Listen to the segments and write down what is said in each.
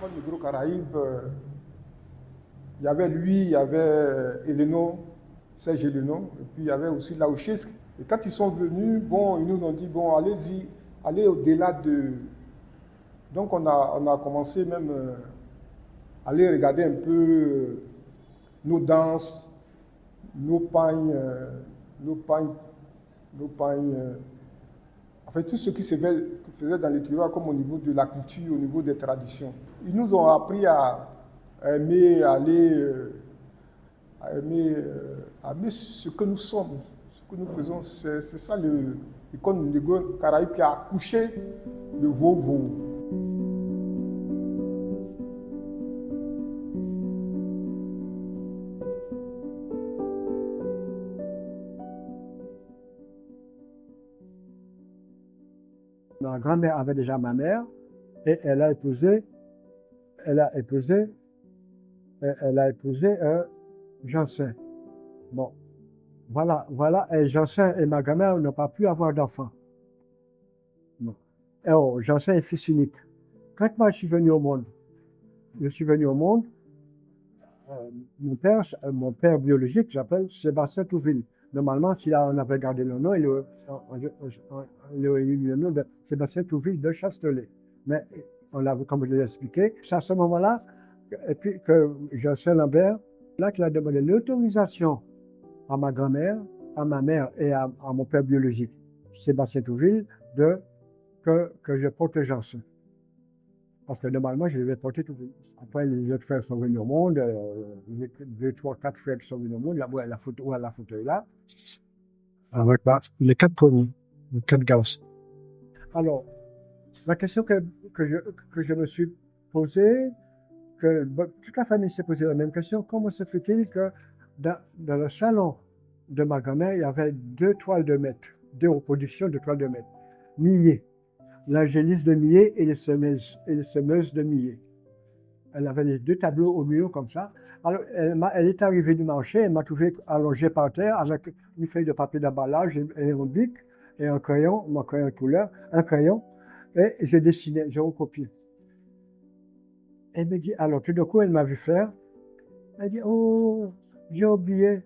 l'école Négro-Caraïbe, il y avait lui, il y avait Eleno, Serge Eleno, et puis il y avait aussi Laouchesque. Et quand ils sont venus, bon, ils nous ont dit, bon, allez-y, allez au-delà de... Donc on a commencé même à aller regarder un peu nos danses, nos pagnes, nos pagnes, nos pagnes, enfin tout ce qui se faisait dans les tiroirs comme au niveau de la culture, au niveau des traditions. Ils nous ont appris à aimer aller, à aimer ce que nous sommes, ce que nous faisons. C'est ça l'école Négro-Caraïbe qui a accouché de Vovo. Ma grand-mère avait déjà ma mère et elle a épousé Jansin. Bon, voilà, et Jansin et ma grand-mère n'ont pas pu avoir d'enfants. Bon. Alors, Jansin est fils unique. Quand moi je suis venu au monde, mon père biologique s'appelle Sébastien Touville. Normalement, si là on avait gardé le nom, il aurait eu le nom de Sébastien Touville de Chastelet. Mais on l'avait, comme je l'ai expliqué, c'est à ce moment-là, et puis que Jansin Lambert, là qu'il a demandé l'autorisation à ma grand-mère, à ma mère et à mon père biologique, Sébastien Touville, que je porte Jansin. Parce que normalement, je devais porter Touville. Après, les autres frères sont venus au monde, 2, 3, 4 frères qui sont venus au monde, là, la photo est là, avec les 4 premiers, les 4 garçons. Alors, la question que je me suis posée, toute la famille s'est posé la même question, comment se fait-il que dans le salon de ma grand-mère, il y avait 2 toiles de maître, 2 reproductions de toiles de maître, Millet, l'Angélisse de Millet et les semeuses de Millet. Elle avait les 2 tableaux au mur comme ça. Alors, elle est arrivée du marché, elle m'a trouvé allongé par terre avec une feuille de papier d'emballage et un bic et un crayon, mon crayon de couleur, un crayon, et j'ai dessiné, j'ai recopié. Elle me dit, alors tout d'un coup, elle m'a vu faire. Elle dit, oh, j'ai oublié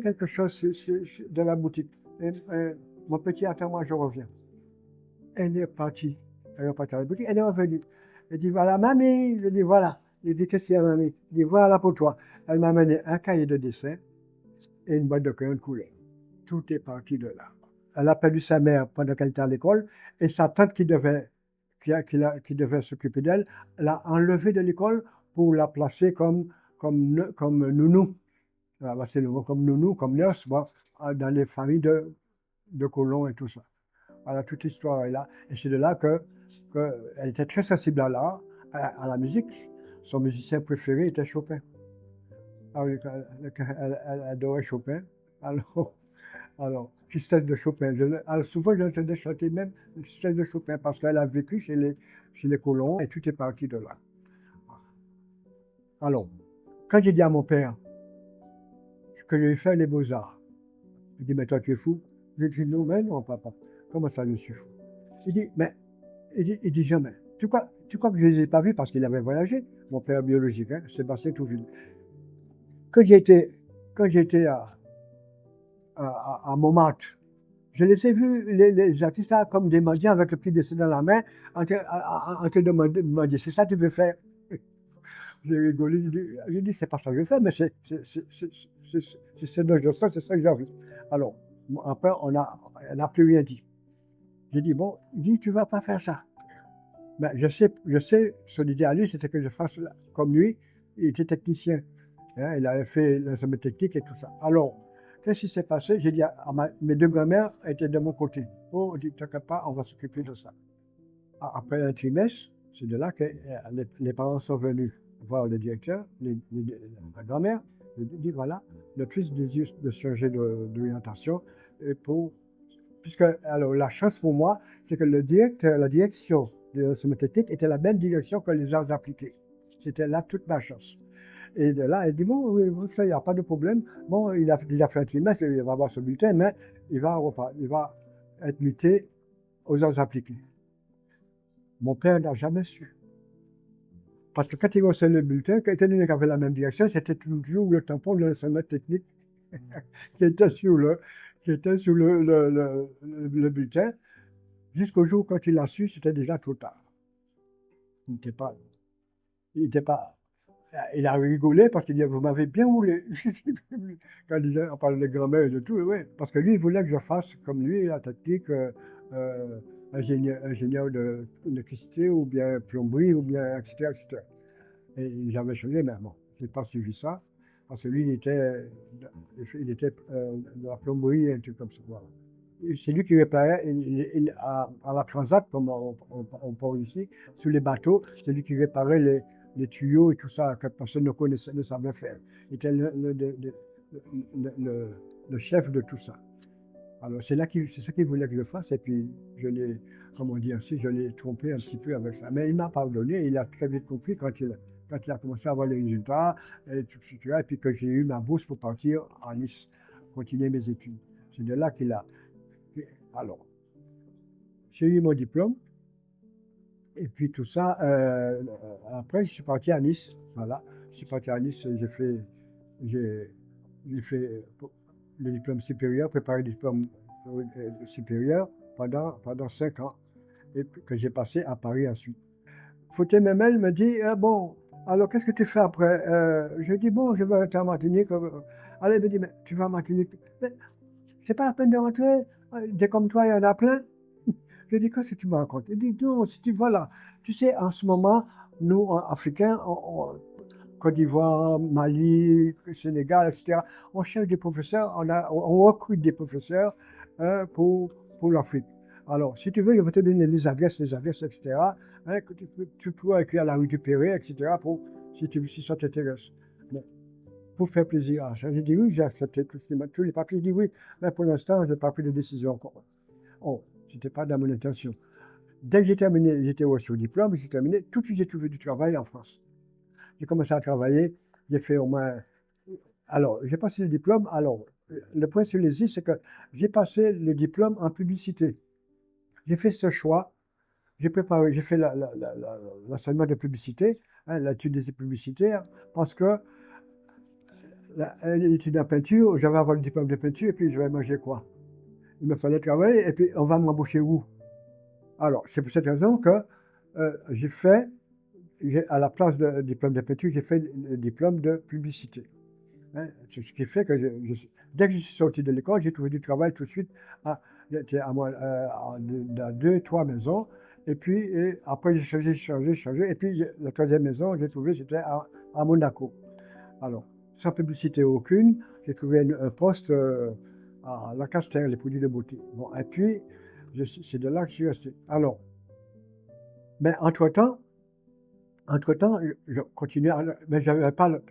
quelque chose de la boutique. Mon petit, attends-moi, je reviens. Elle est partie à la boutique, elle est revenue. Elle dit, voilà, mamie. Je dis, voilà. Elle dit, qu'est-ce qu'il y a, mamie? Je dis, voilà pour toi. Elle m'a amené un cahier de dessin et une boîte de crayons de couleur. Tout est parti de là. Elle a perdu sa mère pendant qu'elle était à l'école et sa tante qui devait s'occuper d'elle, l'a enlevée de l'école pour la placer comme nounou. C'est le mot comme nounou, comme nurse, bon, dans les familles de colons et tout ça. Voilà, toute l'histoire est là. Et c'est de là qu'elle était très sensible à l'art, à la musique. Son musicien préféré était Chopin. Alors, elle adorait Chopin. Alors, tristesse de Chopin. Alors souvent, j'entendais chanter même tristesse de Chopin parce qu'elle a vécu chez les colons et tout est parti de là. Alors, quand j'ai dit à mon père que je vais faire les beaux-arts, il dit, mais toi, tu es fou? J'ai dit, non, mais non, papa. Comment ça, je suis fou? Il dit jamais. Tu crois que je ne les ai pas vus parce qu'il avait voyagé, mon père biologique, hein, Sébastien Touville. Quand j'étais à Montmartre, je les ai vus, les artistes là, comme des mendiants avec le petit dessin dans la main, en train de me demander, c'est ça que tu veux faire? J'ai rigolé, j'ai dit, c'est pas ça que je veux faire, mais c'est de ça, c'est ça que j'ai envie. Alors, après, on n'a plus rien dit. J'ai dit, bon, il dit, tu vas pas faire ça. Ben, je sais, son idée à lui, c'était que je fasse comme lui, il était technicien. Hein, il avait fait l'enseignement technique et tout ça. Alors, qu'est-ce qui s'est passé? J'ai dit, mes 2 grand-mères étaient de mon côté. Oh, on dit, t'inquiète pas, on va s'occuper de ça. Après un trimestre, c'est de là que les parents sont venus voir le directeur, ma grand-mère. Je lui ai dit, voilà, notre fils désire de changer d'orientation puisque, alors, la chance pour moi, c'est que la direction de l'enseignement technique était la même direction que les arts appliqués. C'était là toute ma chance. Et de là, elle dit, bon, oui, ça, il n'y a pas de problème. Bon, il a déjà fait un trimestre, il va avoir son bulletin, mais il va être muté aux arts appliqués. Mon père n'a jamais su. Parce que quand il recevait le bulletin, quand étant donné qu'il avait la même direction, c'était toujours le tampon de l'enseignement technique qui était sur le bulletin. Jusqu'au jour quand il l'a su, c'était déjà trop tard. Il n'était pas, il était pas, il a rigolé parce qu'il dit, vous m'avez bien roulé. Quand on parle de grand-mère et de tout, oui. Parce que lui, il voulait que je fasse comme lui, la technique, ingénieur d'électricité ou bien plomberie ou bien, etc., etc. Et j'avais changé, mais bon, je n'ai pas suivi ça. Parce que lui, il était de la plomberie et un truc comme ça. Voilà. C'est lui qui réparait à la Transat, comme on parle ici, sur les bateaux, c'est lui qui réparait les tuyaux et tout ça que personne ne savait faire. Il était le chef de tout ça. Alors c'est ça qu'il voulait que je fasse et puis je l'ai, comme on dit ainsi, je l'ai trompé un petit peu avec ça. Mais il m'a pardonné, il a très vite compris quand il a commencé à avoir les résultats, et puis que j'ai eu ma bourse pour partir à Nice, continuer mes études. C'est de là qu'il a... Alors, j'ai eu mon diplôme, et puis tout ça, après, je suis parti à Nice. Voilà, je suis parti à Nice, j'ai fait le diplôme supérieur, préparé le diplôme supérieur pendant 5 ans, et que j'ai passé à Paris ensuite. Fouté Memel me dit, bon, alors qu'est-ce que tu fais après? Je dis, bon, je vais rentrer en Martinique. Allez, il me dit, mais tu vas en Martinique? Mais c'est pas la peine de rentrer. Des comme toi, il y en a plein. Je dis, qu'est-ce que tu me racontes? Il dit, non, si tu vas là. Tu sais, en ce moment, nous, Africains, Côte d'Ivoire, Mali, Sénégal, etc., on cherche des professeurs, on recrute des professeurs pour l'Afrique. Alors, si tu veux, je vais te donner les adresses, etc., hein, que tu pourras écrire à la récupérer, etc., si ça t'intéresse. Pour faire plaisir à ça. J'ai dit oui, j'ai accepté tous les papiers. J'ai dit oui, mais pour l'instant, je n'ai pas pris de décision encore. Oh, ce n'était pas dans mon intention. Dès que j'ai terminé, j'étais reçu au diplôme, j'ai terminé, tout de suite j'ai trouvé du travail en France. J'ai commencé à travailler, j'ai fait au moins... Alors, j'ai passé le diplôme. Alors, le point sur les i, c'est que j'ai passé le diplôme en publicité. J'ai fait ce choix. J'ai fait l'enseignement de publicité, hein, l'étude des publicitaires, parce que l'étude en peinture, j'avais avoir le diplôme de peinture, et puis je vais manger quoi? Il me fallait travailler, et puis on va m'embaucher où? Alors, c'est pour cette raison que à la place du diplôme de peinture, j'ai fait le diplôme de publicité. Hein, ce qui fait que dès que je suis sorti de l'école, j'ai trouvé du travail tout de suite. J'étais dans 2-3 maisons. Et puis après, j'ai changé. Et puis la troisième maison, j'ai trouvé, c'était à Monaco. Alors, sans publicité aucune, j'ai trouvé un poste à Lancaster, les produits de beauté. Bon, et puis, c'est de là que je suis resté. Alors, mais entre-temps, je continuais, mais je n'avais pas le...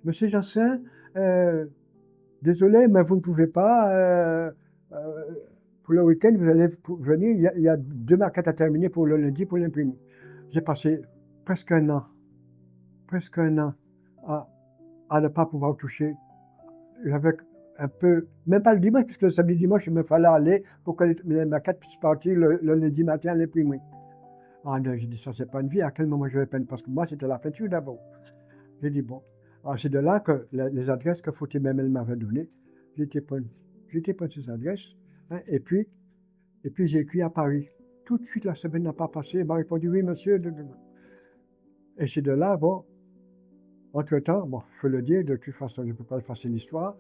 Monsieur Janssen, désolé, mais vous ne pouvez pas. Pour le week-end, vous allez venir. Il y a 2 maquettes à terminer pour le lundi pour l'imprimer. J'ai passé presque un an à ne pas pouvoir toucher. J'avais un peu, même pas le dimanche, puisque le samedi dimanche, il me fallait aller pour que les maquettes puissent partir le lundi matin à l'imprimer. Ah non, j'ai dit, ça, c'est pas une vie. À quel moment je vais peindre? Parce que moi, c'était la peinture d'abord. J'ai dit, bon. Alors, c'est de là que les adresses que Fouté Memel m'avait données, j'ai été prendre ces adresses, hein, et puis j'ai écrit à Paris. Tout de suite, la semaine n'a pas passé, il m'a répondu, oui, monsieur. Et c'est de là, bon, entre-temps, bon, il faut le dire, de toute façon, je ne peux pas effacer l'histoire,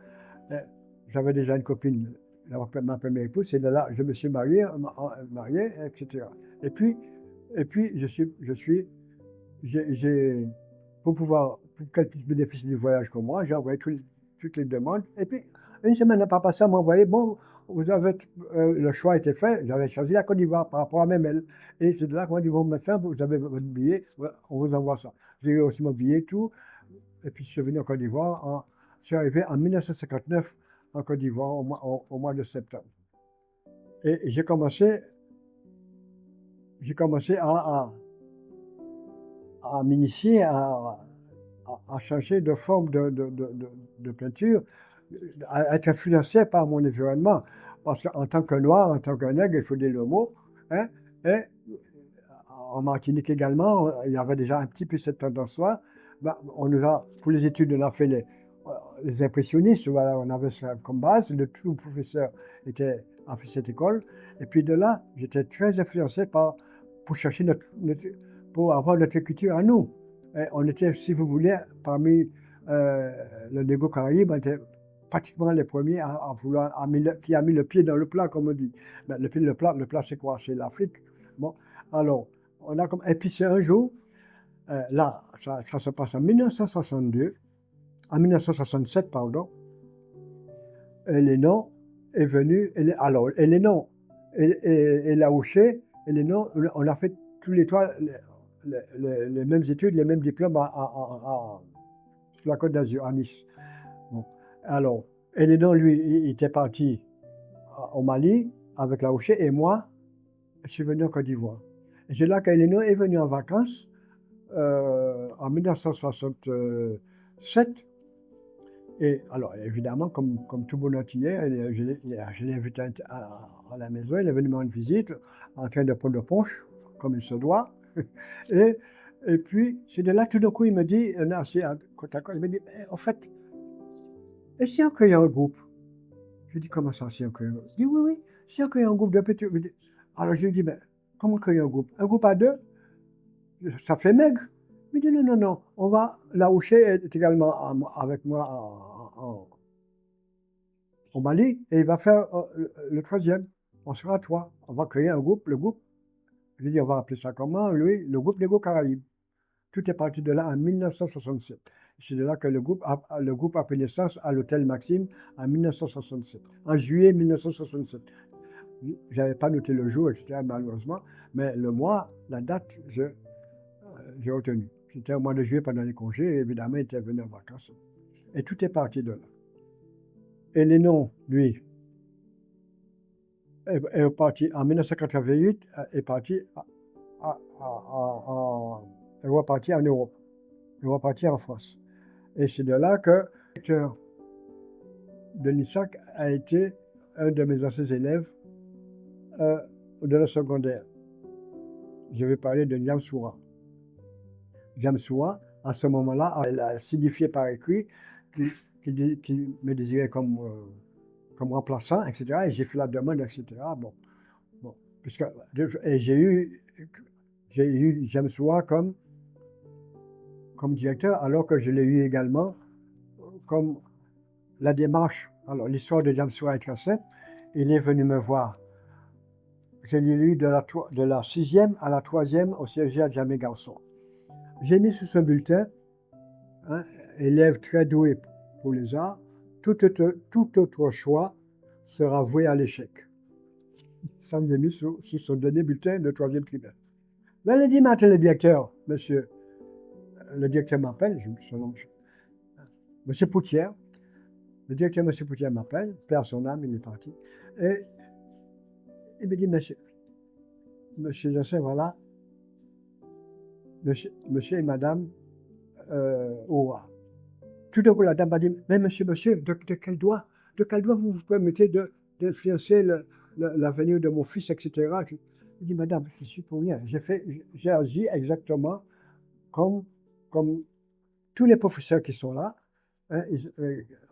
j'avais déjà une copine, ma première épouse, c'est de là, je me suis marié, etc. Et puis pour qu'elle puisse bénéficier du voyage comme moi, j'ai envoyé toutes les demandes. Et puis, une semaine n'a pas passé, elle m'a envoyé, bon, le choix a été fait, j'avais choisi la Côte d'Ivoire par rapport à mes mails. Et c'est de là qu'on m'a dit, bon, médecin, vous avez votre billet, on vous envoie ça. J'ai eu aussi mon billet, tout. Et puis, je suis venu en Côte d'Ivoire, je suis arrivé en 1959 en Côte d'Ivoire, au mois de septembre. Et j'ai commencé à m'initier à changer de forme de peinture, à être influencé par mon environnement. Parce qu'en tant que noir, en tant que nègre, il faut dire le mot, hein, et en Martinique également, il y avait déjà un petit peu cette tendance-là. Ben, on nous a, pour les études, on a fait les impressionnistes, voilà, on avait ça comme base. Le tout professeur a fait cette école. Et puis de là, j'étais très influencé pour chercher pour avoir notre culture à nous. Et on était, si vous voulez, parmi le Négo Caraïbe, on était pratiquement les premiers qui a mis le pied dans le plat, comme on dit. Ben, le plat, c'est quoi? C'est l'Afrique. Bon, alors, et puis c'est un jour, là, ça se passe en 1967, pardon. Elenon est venu, alors, Elenon et Laouché, Elenon, on a fait tous les trois les mêmes études, les mêmes diplômes sur la Côte d'Azur, à Nice. Bon. Alors, Elenon, lui, il était parti au Mali avec Laouché, et moi, je suis venu en Côte d'Ivoire. Et c'est là qu'Elenon est venu en vacances en 1967. Et alors, évidemment, comme tout bon antillais, je l'ai invité à la maison. Il est venu me rendre visite en train de prendre le punch, comme il se doit. Et puis, c'est de là, tout d'un coup, il me dit, on est assis côte à côte, il me dit, en fait, et si on crée un groupe? Je dis, comment ça, si on crée un groupe? Il dit, oui, oui, si on crée un groupe de petits. Alors, je lui dis, mais comment créer un groupe? Un groupe à deux? Ça fait maigre. Il me dit, non, non, non, on va, Laouché est également avec moi au Mali, et il va faire le troisième. On sera trois. On va créer un groupe, le groupe. Je dis, on va appeler ça comment? Lui, le groupe Négo Caraïbe. Tout est parti de là en 1967. C'est de là que le groupe a pris naissance à l'hôtel Maxime en 1967, en juillet 1967. Je n'avais pas noté le jour, etc., malheureusement, mais le mois, la date, j'ai retenu. C'était au mois de juillet pendant les congés, et évidemment, il était venu en vacances. Et tout est parti de là. Et Lénon, lui, est parti en 1988, est parti reparti en Europe, est reparti en France. Et c'est de là que le directeur de l'ISAC a été un de mes anciens élèves de la secondaire. Je vais parler de Niamsoura. Niamsoura, à ce moment-là, elle a signifié par écrit qu'il me désirait comme remplaçant, etc. Et j'ai fait la demande, etc. Bon. Et j'ai eu Niamsoura comme directeur, alors que je l'ai eu également comme la démarche. Alors, l'histoire de Niamsoura est très simple. Il est venu me voir. Je l'ai lu de la 6e à la 3e au CSG à Djamé Garçon. J'ai mis sur ce bulletin, élève très doué pour les arts, tout autre choix sera voué à l'échec. Ça me mis sur son dernier bulletin de 3e trimestre. Là, lundi matin, le directeur m'appelle, son nom, monsieur Poutière. Le directeur, monsieur Poutière, m'appelle, perd son âme, il est parti. Et il me dit, monsieur Jossin, voilà, monsieur et madame Oura. Tout d'un coup, la dame m'a dit, mais monsieur, de quel droit vous vous permettez d'influencer l'avenir de mon fils, etc. Il dit, madame, je suis pour rien. J'ai agi exactement comme tous les professeurs qui sont là,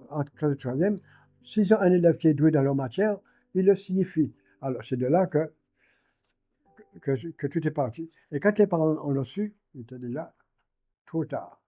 en classe de troisième. S'ils ont un élève qui est doué dans leur matière, ils le signifient. Alors, c'est de là que tout est parti. Et quand les parents ont su, il était déjà trop tard.